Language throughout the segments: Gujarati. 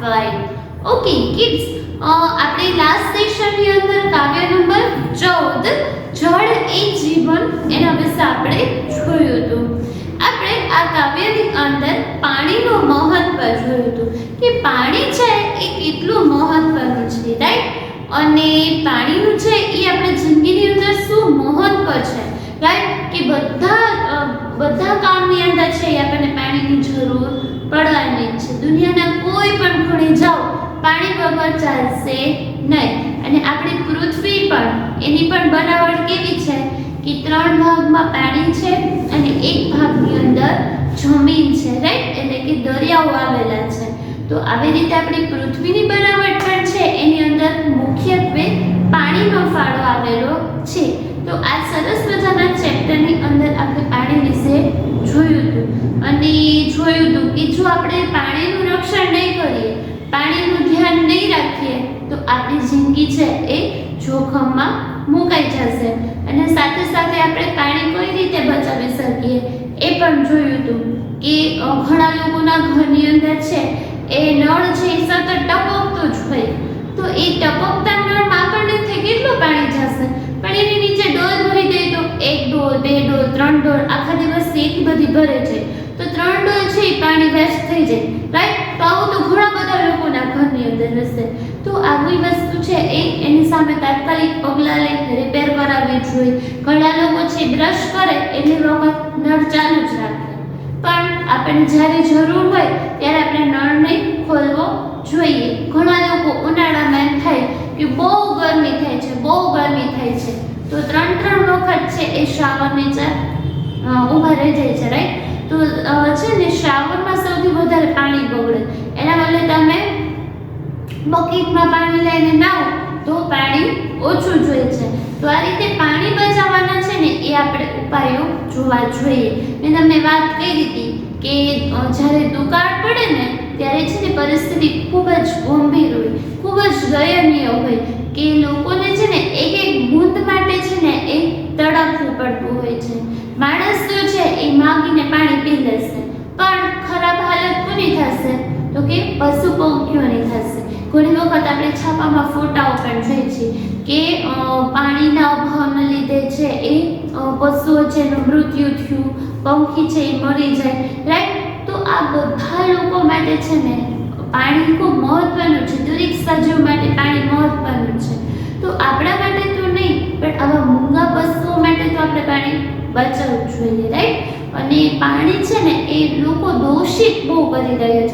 ફાઇન. ઓકે કિડ્સ, આપણે લાસ્ટ સેશનની અંદર કાવ્ય નંબર 14 જળ એ જીવન એના વિશે આપણે જોયું હતું. આપણે આ કાવ્યની અંદર પાણીનું મહત્વ જોયું હતું કે પાણી છે એ કેટલું મહત્વનું છે, રાઈટ? અને પાણીનું છે એ આપણે જિંદગીની અંદર શું મહત્વ છે, રાઈટ? કે બધા કામની અંદર છે એ આપણને પાણીની જરૂર પડવાની છે. દુનિયાના કોઈ પણ ખૂણે જાઓ પાણી વગર ચાલશે નહીં. અને આપણી પૃથ્વી પણ એની પણ બનાવટ કેવી છે કે 3 ભાગમાં પાણી છે અને 1 ભાગની અંદર જમીન છે, રાઈટ? એટલે કે દરિયાઓ આવેલા છે. તો આવી રીતે આપણી પૃથ્વીની બનાવટ પણ છે એની અંદર મુખ્યત્વે પાણીનો ફાળો આવેલો છે. તો આ સરસ મજાના ચેપ્ટરની અંદર આપણે પાણી વિશે જોયું હતું અને જોયું હતું કે જો આપણે પાણીનું રક્ષણ નહીં કરીએ, પાણીનું ધ્યાન નહીં રાખીએ તો આપણી જિંદગી છે એ જોખમમાં મુકાઈ જશે. અને સાથે સાથે આપણે પાણી કઈ રીતે બચાવી શકીએ એ પણ જોયું હતું કે ઘણા લોકોના ઘરની અંદર છે એ નળ છે એ સતત ટપકતો જ હોય. તો એ ટપકતા નળમાં આપણને થાય કેટલું પાણી જશે, પણ એની નીચે ડોલ ભરી દે તો 1 ડોલ 2 ડોલ 3 ડોલ આખા દિવસની એટલી બધી ભરે છે તો 3 ડોલ છે એ પાણી વેસ્ટ થઈ જાય, રાઈટ? તો આવું તો ઘણા બધા લોકોના ઘરની અંદર હશે. તો આવી વસ્તુ છે એની સામે તાત્કાલિક પગલાં લઈ રિપેર કરાવવી જોઈએ. ઘણા લોકો છે બ્રશ કરે એટલી વખત નળ ચાલુ જ રાખે, પણ આપણને જ્યારે જરૂર હોય ત્યારે આપણે નળને ખોલવો જોઈએ. ઘણા લોકો ઉનાળામાં એમ થાય કે બહુ ગરમી થાય છે તો 3 વખત છે એ શાવર નીચે ઊભા રહી જાય છે, રાઈટ? તો છે ને શાવરમાં સૌથી વધારે પાણી બગડે, એના બદલે તમે બકેટમાં પાણી લઈને નાહો તો પાણી ઓછું જોઈએ છે. તો આ રીતે પાણી બચાવવાના છે ને એ આપણે ઉપાયો જોવા જોઈએ. મેં તમને વાત કરી હતી કે જ્યારે દુકાળ પડે ને ત્યારે છે ને પરિસ્થિતિ ખૂબ જ ગંભીર હોય, ખૂબ જ દયનીય હોય કે લોકોને છે ને એક બૂંદ માટે છે ને એ તડપવું પડતું હોય છે. માણસ તો છે એ માગીને પાણી પી લેશે, પણ ખરાબ હાલત કોની થશે તો કે પશુ પંખીઓની થશે. ઘણી વખત આપણે છાપામાં ફોટાઓ પણ જોઈએ છીએ કે પાણીના અભાવના લીધે છે એ પશુઓ છે એનું મૃત્યુ થયું, પંખી છે એ મરી જાય, રાઈટ? તો આ બધા લોકો માટે છે ને પાણી ખૂબ મહત્વનું છે. દરેક સજીવ માટે પાણી મહત્વનું છે. તો આપણા માટે તો નહીં, પણ આવા મૂંગા પશુઓ માટે તો આપણે પાણી બચાવવું જોઈએ, રાઈટ? અને પાણી છે ને એ લોકો દૂષિત બહુ કરી રહ્યા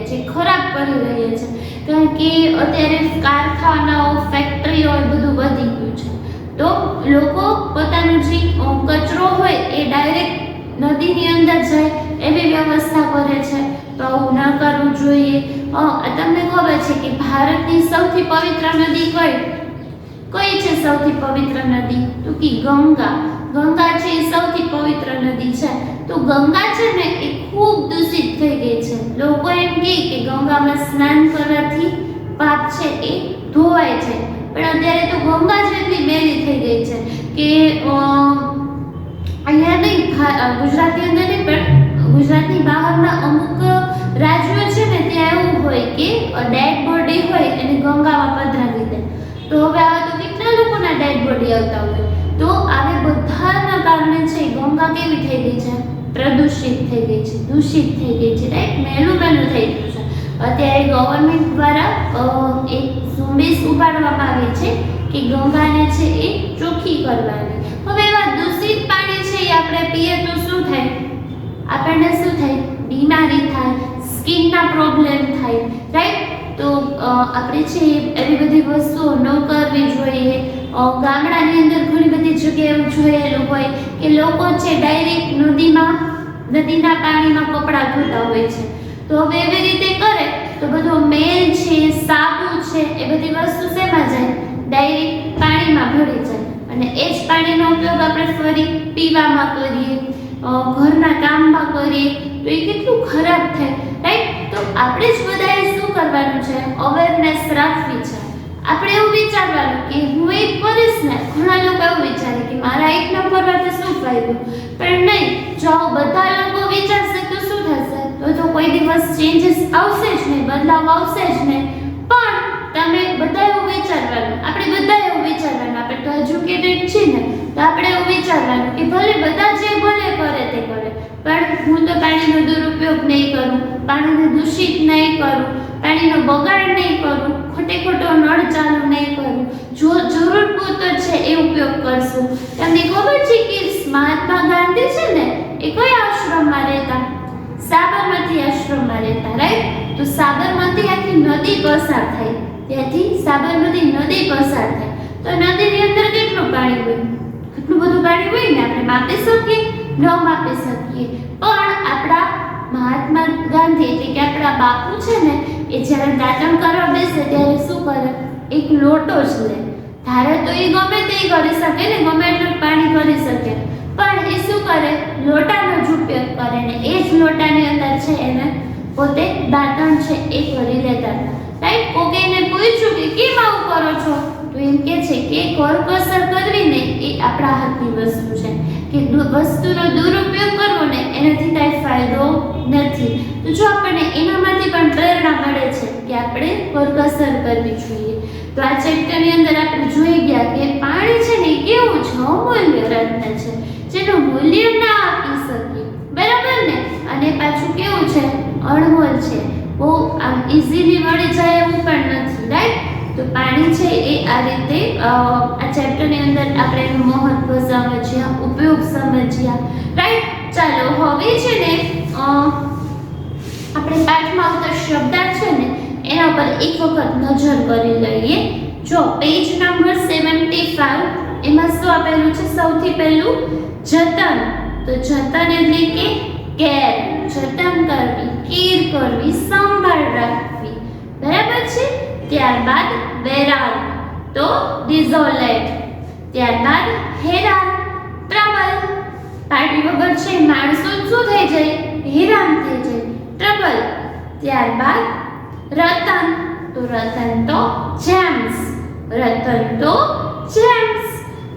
છે, ખરાબ કરી રહ્યા છે. કારણ કે અત્યારે કારખાનાઓ, ફેક્ટરીઓ એ બધું વધી ગયું છે. તો લોકો પોતાનો જે કચરો હોય એ ડાયરેક્ટ નદીની અંદર જાય એવી વ્યવસ્થા કરે છે. તો આવું ના કરવું જોઈએ. તમને ખબર છે કે ભારતની સૌથી પવિત્ર નદી કઈ છે? સૌથી પવિત્ર નદી તો કે ગંગા છે એ સૌથી પવિત્ર નદી છે. તો ગંગા છે ને એ ખૂબ દૂષિત થઈ ગઈ છે. લોકો એમ કહે કે ગંગામાં સ્નાન કરવાથી પાપ છે એ ધોવાય છે, પણ અત્યારે તો ગંગા જ એટલી મેલી થઈ ગઈ છે કે અહીંયા નહીં, ગુજરાતની અંદર નહીં પણ ગુજરાતની બહારના અમુક રાજ્યો છે ને ત્યાં એવું હોય કે ડેડ બોડી હોય એને ગંગામાં પધરાવી દે. તો હવે આવા તો કેટલા લોકોના ડેડ બોડી આવતા હોય. તો આવે બધાના કારણે છે ગંગા કેવી થઈ ગઈ છે? પ્રદૂષિત થઈ ગઈ છે, દૂષિત થઈ ગઈ છે, રાઈટ? મેલું થઈ ગયું છે. અત્યારે ગવર્મેન્ટ દ્વારા એક ઝુંબેશ ઉપાડવામાં આવી છે કે ગંગાને છે એ ચોખ્ખી કરવાની. હવે એવા દૂષિત પાણી છે એ આપણે પીએ તો શું થાય? આપણને શું થાય? બીમારી થાય, સ્કિનના પ્રોબ્લેમ થાય, રાઈટ? તો આપણે છે એવી બધી વસ્તુઓ ન કરવી જોઈએ. ગામડાની અંદર ઘણી બધી જગ્યાએ એવું જોયેલું હોય કે લોકો છે ડાયરેક્ટ નદીના પાણીમાં કપડાં ધોતા હોય છે. તો હવે એવી રીતે કરે તો બધો મેલ છે, સાબુ છે એ બધી વસ્તુ શેમાં જાય? ડાયરેક્ટ પાણીમાં ભળી જાય. અને એ જ પાણીનો ઉપયોગ આપણે ફરી પીવામાં કરીએ, ઘરના કામમાં કરીએ તો એ કેટલું ખરાબ થાય, રાઈટ? તો આપણે જ બધાએ શું કરવાનું છે? અવેરનેસ રાખવી છે. આપણે એવું વિચારવાનું કે હું એક કરીશ ને, ઘણા લોકો એવું વિચારે કે મારા એકના કરવાથી શું ફાયદો, પણ નહીં. જો બધા લોકો વિચારશે તો શું થશે? તો બધો કોઈ દિવસ ચેન્જીસ આવશે જ નહીં, બદલાવ આવશે જ નહીં. પણ તમે બધા એવું વિચારવાનું, આપણે બધા એવું વિચારવાનું, આપણે તો એજ્યુકેટેડ છીએ ને, તો આપણે એવું વિચારવાનું કે ભલે બધા જે ભલે કરે તે કરે, પણ હું તો પાણીનો દુરુપયોગ નહીં કરું, પાણીને દૂષિત નહીં કરું, પાણીનો બગાડ નહીં કરું, ખોટે ખોટો નળ ચાલુ નહીં કરું, જો જરૂર પૂરતો છે એ ઉપયોગ કરશું. તમને ખબર છે કે મહાત્મા ગાંધી છે ને એ કયા આશ્રમમાં રહેતા? સાબરમતી આશ્રમમાં રહેતા, રાઈટ? તો સાબરમતી આખી નદી પસાર થાય, ત્યાંથી સાબરમતી નદી પસાર થાય, તો નદીની અંદર કેટલું પાણી હોય? કેટલું બધું પાણી હોય ને, આપણે માપી શકીએ? ન માપી શકીએ. પણ આપણા મહાત્મા ગાંધી એટલે કે આપણા બાપુ છે ને, એ જ્યારે દાતણ કરવા બેસે ત્યારે શું કરે? એક લોટો જ લે. ધારે તો એ ગમે તે કરી શકે ને, ગમે એટલું પાણી કરી શકે, પણ એ શું કરે? લોટાનો જ ઉપયોગ કરે ને એ જ લોટાની અંદર છે એને પોતે દાંતણ છે એ કરી લેતા હતા, રાઈટ? કોકે એને પૂછ્યું કે કેમ આવું કરો છો? તો એમ કે છે કે કરકસર કરવી ને એ આપણા હાથની વસ્તુ છે, કે વસ્તુનો દુરુપયોગ કરવો ને એનાથી કાંઈ ફાયદો નથી. તો જો આપણને એનામાંથી પણ પ્રેરણા મળે છે કે આપણે કરકસર કરવી જોઈએ. તો આ ચેપ્ટરની અંદર આપણે જોઈ ગયા કે પાણી છે ને એ કેવું છે? અમૂલ્ય રત્ન છે, જેનું મૂલ્ય ના આપી શકીએ, બરાબર ને? અને પાછું કેવું છે? અણમોલ છે, બહુ આમ ઇઝીલી મળી જાય એવું પણ નથી, રાઈટ? તો પાણી છે એ આ રીતે આ ચેપ્ટરની અંદર આપણે એનું મહત્વ સમજ્યા, ઉપયોગ સમજ્યા, રાઈટ? ચાલો હવે છે ને આપણે પાઠમાં આવતા શબ્દાર્થ છે ને એના પર એક વખત નજર કરી લઈએ. જો પેજ નંબર 75 એમાં શું આપેલું છે? સૌથી પહેલું જતન. તો જતન એટલે કે કેર, જતન કરવી, કેર કરવી, સંભાળ રાખવી, બરાબર છે? ત્યારબાદ બેરાલ, તો ડિઝોલેટ. ત્યારબાદ હેરાન, ટ્રબલ. પાણી વગર છે માણસો શું થઈ જાય? હેરાન થઈ જાય, ટ્રબલ. ત્યારબાદ રતન, તો રતન તો જેમ્સ, રતન તો જેમ્સ.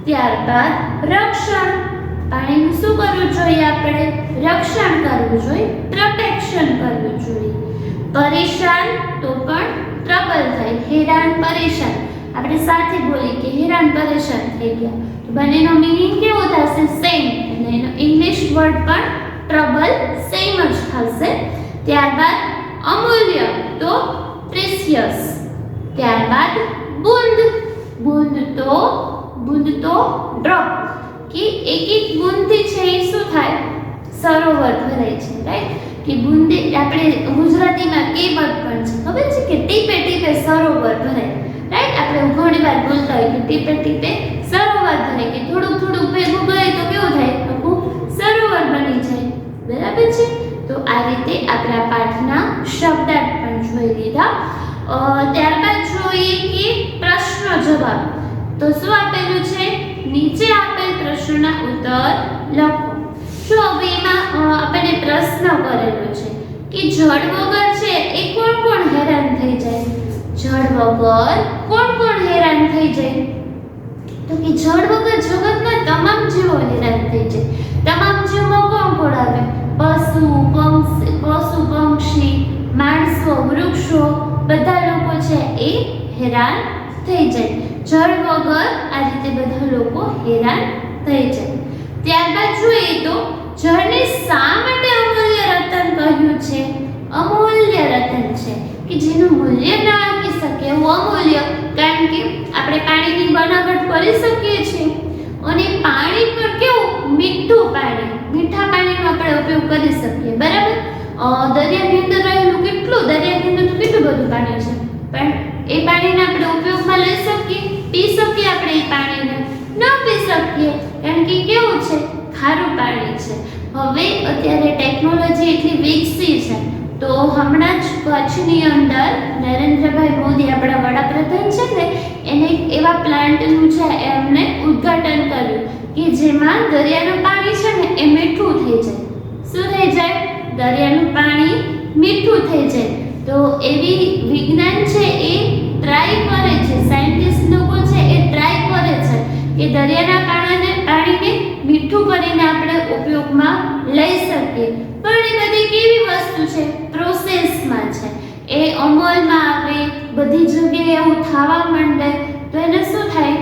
ત્યારબાદ રક્ષણ, પાણીનું શું કરવું જોઈએ? આપણે રક્ષણ કરવું જોઈએ, પ્રોટેક્શન કરવું જોઈએ. પરેશાન, તો પણ ટ્રબલ થાય, હેરાન પરેશાન. આપણે સાથે બોલી કે હેરાન પરેશાન થઈ ગયા, તો બંનેનો મીનિંગ કેવો થશે? સેમ. એટલે એનો ઇંગ્લિશ વર્ડ પણ ટ્રબલ સેમ જ થશે. ત્યારબાદ અમૂલ્ય, તો પ્રેસિયસ. ત્યારબાદ બૂંદ, બૂંદ તો ડ્રોપ, કે એક એક બૂંદથી છે એ શું થાય? સરોવર ભરાય છે, રાઈટ? કે બૂંદે આપણે ગુજરાતીમાં કહેવત પણ છે, ખબર છે કે ટીપે ટીપે સરોવર ભરાય, રાઈટ? આપણે ઘણી વાર બોલતા હોય કે ટીપે ટીપે સરોવર ભરાય, કે થોડુંક થોડુંક ભેગું કરે તો કેવું થાય? આખું સરોવર બની જાય, બરાબર છે? તો આ રીતે આપણા પાઠના શબ્દાર્થ પણ જોઈ લીધા. ત્યારબાદ જોઈએ કે પ્રશ્ન જવાબ. તો શું આપેલું છે? નીચે આપેલ પ્રશ્નોના ઉત્તર લખો. જો હવે એમાં આપણને પ્રશ્ન કરેલો છે કે જળ વગર છે એ કોણ કોણ હેરાન થઈ જાય? જળ વગર કોણ કોણ હેરાન થઈ જાય? તો કે જળ વગર જગતના તમામ જીવો હેરાન થઈ જાય. તમામ જીવો કોણ કોણ આવે? પશુ પક્ષી, માણસો, વૃક્ષો, બધા લોકો છે એ હેરાન થઈ જાય. જળ વગર આ રીતે બધા લોકો હેરાન થઈ જાય. ત્યારબાદ જોઈએ તો જળને શા માટે અમૂલ્ય રતન કહ્યું છે? અમૂલ્ય રતન છે કે જેનું મૂલ્ય ના આપી શકે એવું અમૂલ્ય. કારણ કે આપણે પાણીની બનાવટ કરી શકીએ છીએ અને પાણી પણ કેવું? મીઠું પાણી, મીઠા પાણીનો આપણે ઉપયોગ કરી શકીએ, બરાબર? દરિયાની અંદર રહેલું દરિયાની અંદર તો કેટલું બધું પાણી છે, પણ એ પાણીને આપણે ઉપયોગમાં લઈ શકીએ? પી શકીએ આપણે એ પાણીને? ન પી શકીએ, કારણ કે કેવું છે? ખારું પાણી છે. હવે અત્યારે ટેકનોલોજી એટલી વિકસી છે, તો હમણાં જ કચ્છની અંદર નરેન્દ્રભાઈ મોદી આપણા વડાપ્રધાન છે ને, એને એવા પ્લાન્ટનું છે એમને ઉદ્ઘાટન કર્યું કે જેમાં દરિયાનું પાણી છે ને એ મીઠું થઈ જાય. શું થઈ જાય? દરિયાનું પાણી મીઠું થઈ જાય. તો એવી વિજ્ઞાન છે એ ટ્રાય કરે છે, સાયન્ટિસ્ટ લોકો છે એ ટ્રાય કરે છે કે દરિયાના પાણીને મીઠું કરીને આપણે ઉપયોગમાં લઈ શકીએ. પણ એ બધી કેવી વસ્તુ છે? અમલમાં આવે, બધી જગ્યાએ એવું થવા માંડે તો એને શું થાય?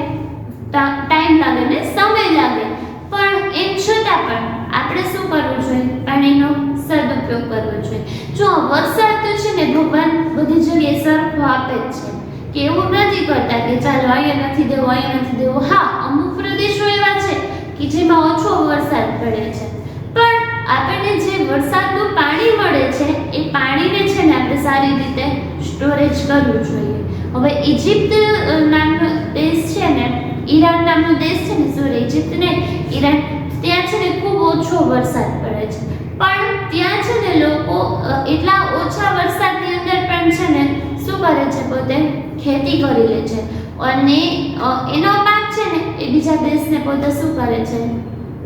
ટાઈમ લાગે ને સમય લાગે. પણ એમ છતાં પણ આપણે શું કરવું જોઈએ? પાણીનો સદુપયોગ કરવો જોઈએ. જો વરસાદ તો છે ને ભગવાન બધી જગ્યાએ સરખો આપે જ છે, કે એવું નથી કરતા કે ચાલો અહીંયા નથી દેવો, અહીંયા નથી દેવો. હા, અમુક પ્રદેશો એવા છે કે જેમાં ઓછો વરસાદ પડે છે, પણ આપણને જે વરસાદનું પાણી મળે છે એ પાણીને છે ને આપણે સારી રીતે સ્ટોરેજ કરવું જોઈએ. હવે ઇજિપ્ત નામનો દેશ છે ને, ઈરાન નામનો દેશ છે ને, સોરી ઇજિપ્ત ને ઈરાન, ત્યાં છે ને ખૂબ ઓછો વરસાદ પડે છે, પણ ત્યાં છે ને લોકો એટલા ઓછા વરસાદની અંદર પણ છે ને શું કરે છે? પોતે ખેતી કરી લે છે અને એનો પાક છે ને એ બીજા દેશને પોતે શું કરે છે?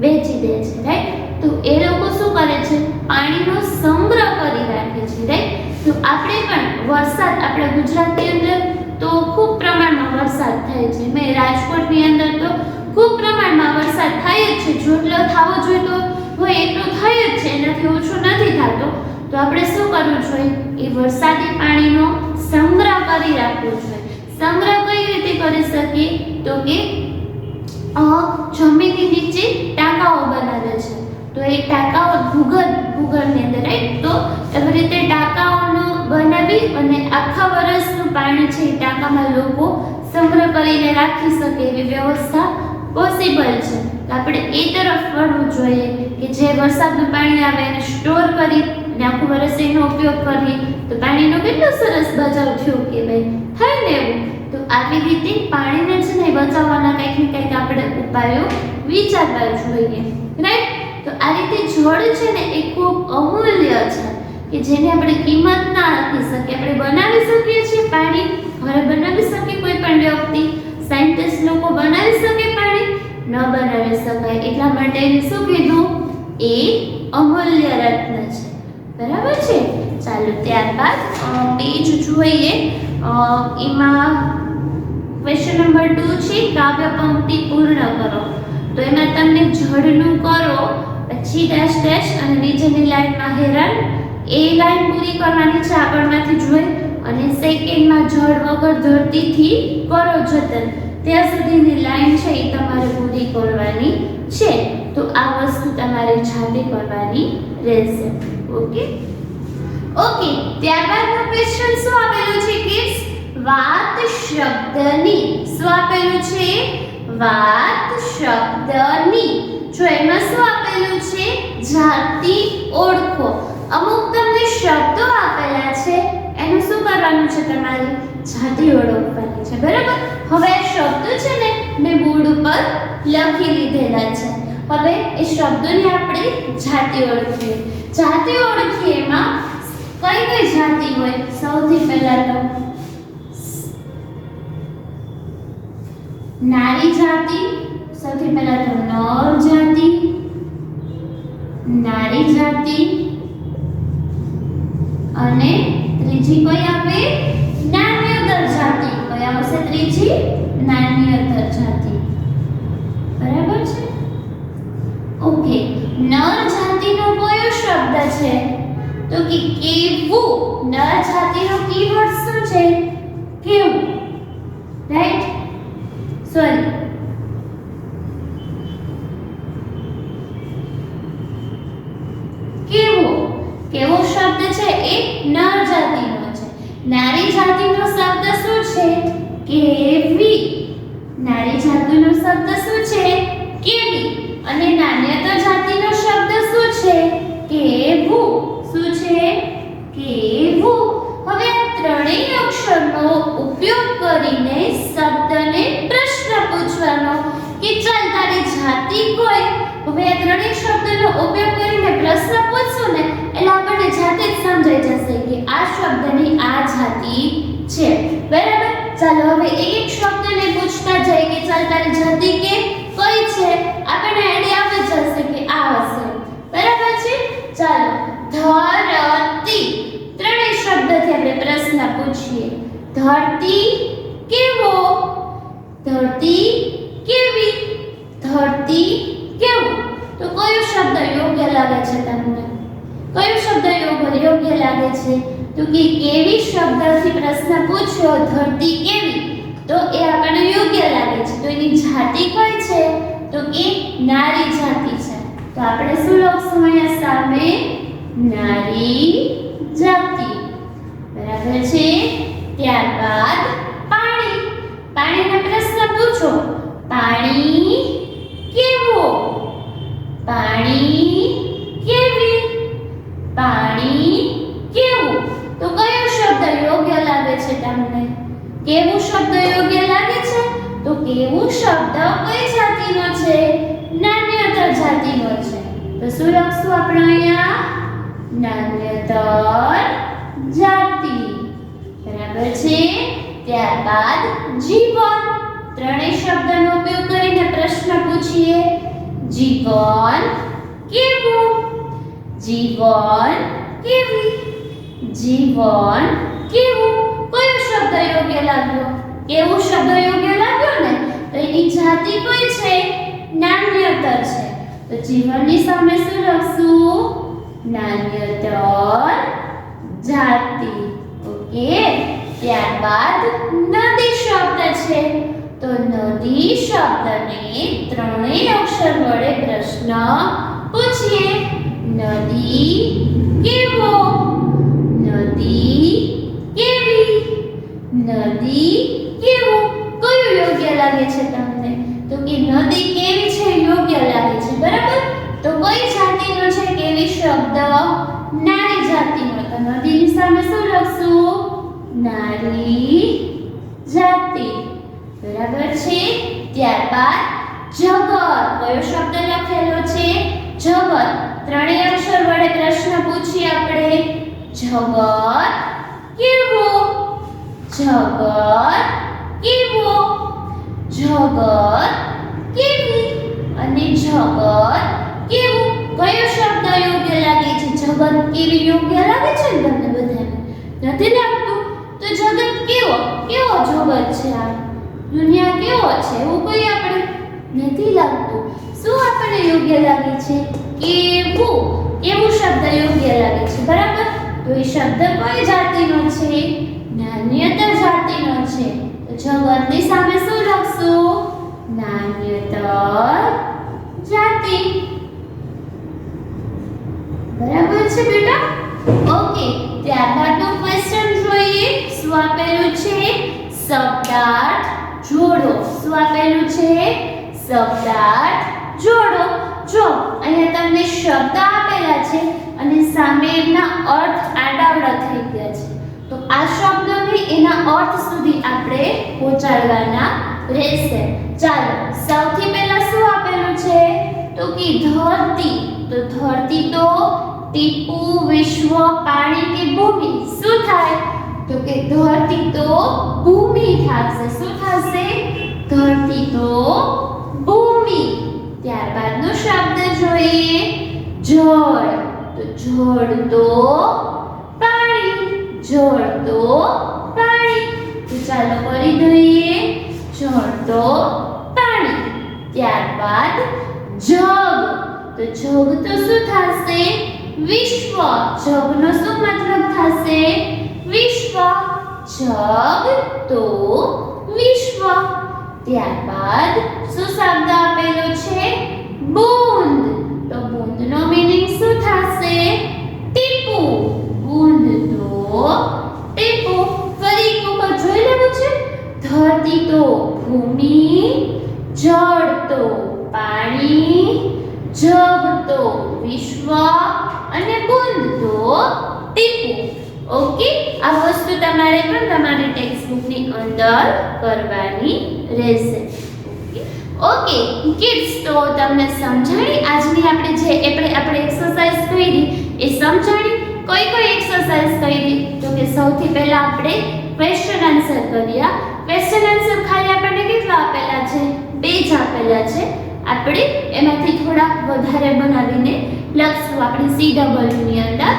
વેચી દે છે, રાઈટ? તો એ લોકો શું કરે છે? પાણીનો સંગ્રહ કરી રાખે છે, રાઈટ? તો આપણે પણ વરસાદ, આપણા ગુજરાતની અંદર તો ખૂબ પ્રમાણમાં વરસાદ થાય છે. મેં રાજકોટની અંદર તો ખૂબ પ્રમાણમાં વરસાદ થાય જ છે, જેટલો થવો જોઈતો હોય એટલો થાય જ છે, એનાથી ઓછો નથી થતો. તો આપણે શું કરવું જોઈએ? એ વરસાદી પાણીનો સંગ્રહ કરી રાખવો જોઈએ. સંગ્રહ કઈ રીતે કરી શકીએ? તો કે જમીનની નીચે ટાંકાઓ બનાવે છે, તો એ ટાંકાઓ ભૂગર્ભની અંદર, રાઈટ? તો એવી રીતે ટાંકાઓનો બનાવી અને આખા વર્ષનું પાણી છે એ ટાંકામાં લોકો સંગ્રહ કરીને રાખી શકે એવી વ્યવસ્થા પોસિબલ છે. તો આપણે એ તરફ વળવું જોઈએ કે જે વરસાદનું પાણી આવે એને સ્ટોર કરી અને આખું વર્ષ એનો ઉપયોગ કરીએ તો પાણીનો કેટલો સરસ બચાવ થયો કે ભાઈ, થાય ને એવું? તો આવી રીતે પાણીને છે ને બચાવવાના કંઈક ને કંઈક આપણે ઉપાયો વિચારવા જોઈએ, રાઈટ? તો આ રીતે જળ છે ને એ ખૂબ અમૂલ્ય છે કે જેની આપણે કિંમત ના રાખી શકીએ. આપણે બનાવી શકીએ છીએ પાણી, ઘરે બનાવી શકીએ કોઈ પણ વ્યક્તિ, સાયન્ટિસ્ટ લોકો બનાવી શકે પાણી, ન બનાવી શકાય. એટલા માટે એને શું કીધું? એ અમૂલ્ય રત્ન છે, બરાબર છે? ચાલો ત્યારબાદ પેજ જોઈએ. એમાં ક્વેશ્ચન નંબર 2 છે કાવ્ય પંક્તિ પૂર્ણ કરો. તો એમાં તમને જળનું કરો, પછી ડેશ ડેશ અને નીચેની લાઈનમાં હેરાન, એ લાઈન પૂરી કરવાની છે આગળમાંથી જોઈ, અને સેકન્ડમાં જળ વગર ધરતીથી કરો જતન, ત્યાં સુધીની લાઈન છે એ તમારે પૂરી કરવાની છે. તો આ વસ્તુ તમારે જાતે કરવાની રહેશે. Okay okay. ત્યારબાદનો ક્વેશ્ચન શું આપેલું છે કિડ્સ? વાત શબ્દની. શું આપેલું છે? વાત શબ્દની. જો એમાં શું આપેલું છે? જાતિ ઓળખો. અમુક તમને શબ્દો આપેલા છે, એનું શું કરવાનું છે? તમારી જાતિ ઓળખવાની છે, બરાબર? હવે આ શબ્દો છે ને મેં બોર્ડ ઉપર લખી લીધેલા છે. હવે એ શબ્દોની આપણે જાતિ ઓળખીએ. જાતિ ઓળખીએ એમાં કઈ કઈ જાતિ હોય? સૌથી પહેલા તો નારી જાતિ, સૌથી પહેલા તો નર જાતિ, નારી જાતિ, અને ત્રીજી કઈ આવે? નાન્યતર જાતિ. કઈ આવશે ત્રીજી? નાન્યતર જાતિ, બરાબર છે? ઓકે. નર જાતિનો કયો શબ્દ છે? તો કે કેવું. નર જાતિનો કીવર્ડ શું છે? કેવું, રાઈટ? સોરી, કેવો. કેવો શબ્દ છે એ નર જાતિનો છે. નારી જાતિનો શબ્દ શું છે? કેવી. નારી જાતિનો શબ્દ શું છે? કેવી. અને નાન્યતર જાતિનો શબ્દ શું છે? કેવું. શું છે? કેવું. હવે આ ત્રણેય અક્ષરનો ઉપયોગ કરીને શબ્દને પ્રશ્ન પૂછવાનો કે ચાલ તારી જાતિ કોઈ. હવે આ ત્રણેય શબ્દનો ઉપયોગ કરીને પ્રશ્ન પૂછશું ને એટલે આપણને જાતે જ સમજાઈ જશે કે આ શબ્દની આ જાતિ છે, બરાબર? ચાલો હવે એક શબ્દને પૂછતા જઈએ કે ચાલ તારી જાતિ કે કઈ છે, આપણને આઈડિયા આવી જશે કે આ હશે, બરાબર છે? ચાલો ધરતી. ત્રણેય શબ્દથી આપણે પ્રશ્ન પૂછીએ. ધરતી કેવો, ધરતી કેવી, ધરતી કેવું. તો કયો શબ્દ યોગ્ય લાગે છે તમને? કયો શબ્દ યોગ્ય લાગે છે? તો કે કેવી શબ્દથી પ્રશ્ન પૂછ્યો, ધરતી કેવી, તો એ આપણને યોગ્ય લાગે છે. તો એની જાતિ કઈ છે? તો કે નારી જાતિ છે. તો આપણે શું લખશું અહીંયા સામે? નારી જાતિ. બરાબર છે. ત્યારબાદ પાણી. પાણીનો પ્રશ્ન પૂછો, પાણી કેવો, પાણી કેવી, પાણી કેવું. તો કયો શબ્દ યોગ્ય લાગે છે તમને? કેવું શબ્દ યોગ્ય લાગે છે? તો કેવું શબ્દ કઈ જાતિનો છે? નાન્યતર જાતિનો છે. તો શું લખશું આપણે અહીંયા? નાન્યતર જાતિ. બરાબર છે. ત્યારબાદ જીવન. ત્રણેય શબ્દનો ઉપયોગ કરીને પ્રશ્ન પૂછીએ. જીવન કેવું, જીવન કેવી, જીવન કેવું. કયો શબ્દ યોગ્ય લાગ્યો? કેવું શબ્દ યોગ્ય લાગ્યો ને? તો એની જાતિ કઈ છે? નાન્યતર છે. તો જીવનની સામે શું લખશું? નાન્યતર જાતિ. ઓકે. ત્યારબાદ નદી શબ્દ છે. તો નદી શબ્દને ત્રણેય અક્ષર વડે પ્રશ્ન પૂછીએ. નદી કેવો, નદી કેવી, નદી કેવું. કયું યોગ્ય લાગે છે તમને? તો કે નદી કેવી છે યોગ્ય લાગે છે. બરાબર. તો કઈ જાતિનો છે કેવી શબ્દ? નારી જાતિનો. તો નદીની સામે શું લખશું? નારી જાતિ. બરાબર છે. ત્યારબાદ જગત. કયો શબ્દ લખેલો છે? જગત. ત્રણેય અક્ષર વડે પ્રશ્ન પૂછીએ આપણે. જગત કેવો, જગત કેવો, જગત કેવી અને જગત કેવું. કયો શબ્દ યોગ્ય લાગે છે? જગત કેવી યોગ્ય લાગે છે ને તમને બધાને? નથી લાગતું? તો જગત કેવો, કેવો જગત છે, આ દુનિયા કેવો છે એવું કોઈ આપણે નથી લાગતું. શું આપણને યોગ્ય લાગે છે? કેવું. કેવું શબ્દ યોગ્ય લાગે છે. બરાબર. તો એ શબ્દ કઈ જાતિનો છે? નાન્યતર જાતિનો છે. તો જગતની સામે શું લખશું? નાન્યતર જાતિ. બરાબર છે બેટા? ઓકે. ત્યારબાદનો ક્વેશ્ચન જોઈએ. શું આપેલું છે? શબ્દાર્થ જોડો. શું આપેલું છે? શબ્દાર્થ જોડો. જો અહીંયા તમને શબ્દ આપેલા છે અને સામે એના અર્થ આડાવડા થઈ ગયા છે. તો આ શબ્દને એના અર્થ સુધી આપણે પહોંચાડવાના રહેશે. ચાલો સૌથી પહેલા શું આપેલું છે? તો કે ધરતી. તો ધરતી તો ટીપું, વિશ્વ, પાણી કે ભૂમિ શું થાય? તો કે ધરતી તો ભૂમિ થશે. શું થશે? ધરતી તો ભૂમિ. ત્યારબાદનો શબ્દ જોઈએ જળ. તો જળ તો પાણી, જળ તો પાણી. તો ચાલો કરી દઈએ. જળ તો પાણી. ત્યારબાદ જગ. તો જગ તો શું થશે? વિશ્વ. જગનો શું મતલબ થશે? વિશ્વ. જગ તો વિશ્વ. ત્યારબાદ શું શબ્દ આપેલો છે? બૂંદ. તો બૂંદનો મીનિંગ શું થશે? ટીપું. બૂંદ તો ટીપું. ફરી એક વખત જોઈ લેવું છે. ધરતી તો ભૂમિ, જળ તો પાણી, જગ તો વિશ્વ અને બૂંદ તો ટીપું. ઓકે. આ વસ્તુ તમારે પણ તમારી ટેક્સ્ટબુકની અંદર કરવાની રહેશે. ઓકે કિડ્સ, તો તમને સમજાણી આજની આપણે જે આપણે એક્સરસાઇઝ કરી એ સમજાણી. કઈ કઈ એક્સરસાઇઝ કરી? તો કે સૌથી પહેલા આપણે ક્વેશ્ચન આન્સર કર્યા. ક્વેશ્ચન આન્સર ખાલી આપણને કેટલા આપેલા છે? 2 જ આપેલા છે. આપણે એમાંથી થોડા વધારે બનાવીને લખશું આપણી CW ની અંદર,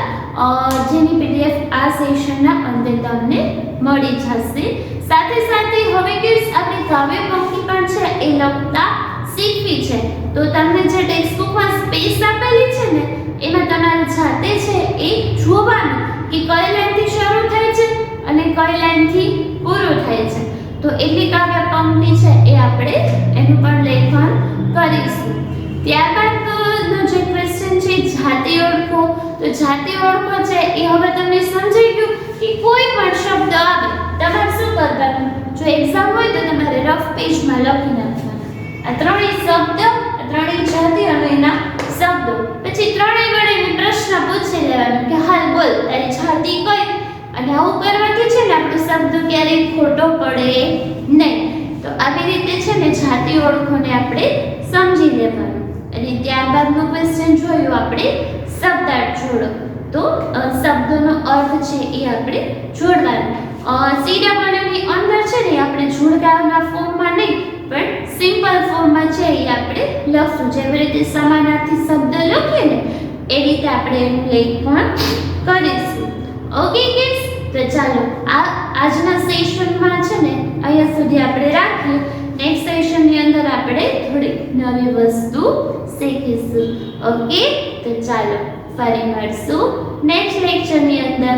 જેની PDF આ સેશનના અંતે તમને મળી જશે. સાથે સાથે હવે કિડ્સ આપણે કાવ્ય પંક્તિ પણ છે એ લખતા શીખવી છે. તો તમને જે ટેક્સ્ટબુકમાં સ્પેસ આપેલી છે ને એમાં તમારે જાતે છે એ જોવાનું કે કઈ લાઈનથી શરૂ થાય છે અને કઈ લાઈનથી પૂરું થાય છે. તો એટલી કાવ્ય પંક્તિ છે એ આપણે એનું પણ લેખન કરીશું. ત્યારબાદનો જે ક્વેશ્ચન છે જાતિ ઓળખો. તો જાતિ ઓળખો છે એ હવે તમને સમજાઈ ગયું કે કોઈ પણ શબ્દ આવે તમારે શું કરવાનું, જો એક્ઝામ હોય તો તમારે રફ પેજમાં લખી નાખવાના આ ત્રણેય શબ્દ, આ ત્રણેય જાતિ અને એના શબ્દો. પછી ત્રણેય વડે એને પ્રશ્ન પૂછી લેવાનો કે હાલ બોલ તારી જાતિ કઈ. અને આવું કરવાથી છે ને આપણો શબ્દ ક્યારેય ખોટો પડે નહીં. તો આવી રીતે છે ને જાતિ ઓળખોને આપણે સમજી લેવાનું. અને ત્યારબાદનો ક્વેશ્ચન જોયું આપણે શબ્દાર્થ જોડો. તો શબ્દોનો અર્થ છે એ આપણે જોડવાનો. CW ની અંદર છે ને આપણે જોડકાઓના ફોર્મમાં નહીં પણ સિમ્પલ ફોર્મમાં છે એ આપણે લખશું. જેવી રીતે સમાનાર્થી શબ્દ લખીએ ને એ રીતે આપણે એનું લેખન કરીશું. ઓકે કિડ્સ, તો ચાલો આજના સેશનમાં છે ને અહીંયા સુધી આપણે રાખીએ. નેક્સ્ટ સેશનની અંદર આપણે થોડી નવી વસ્તુ શીખીશું. ઓકે, તો ચાલો ફરી મળશું નેક્સ્ટ લેક્ચરની અંદર.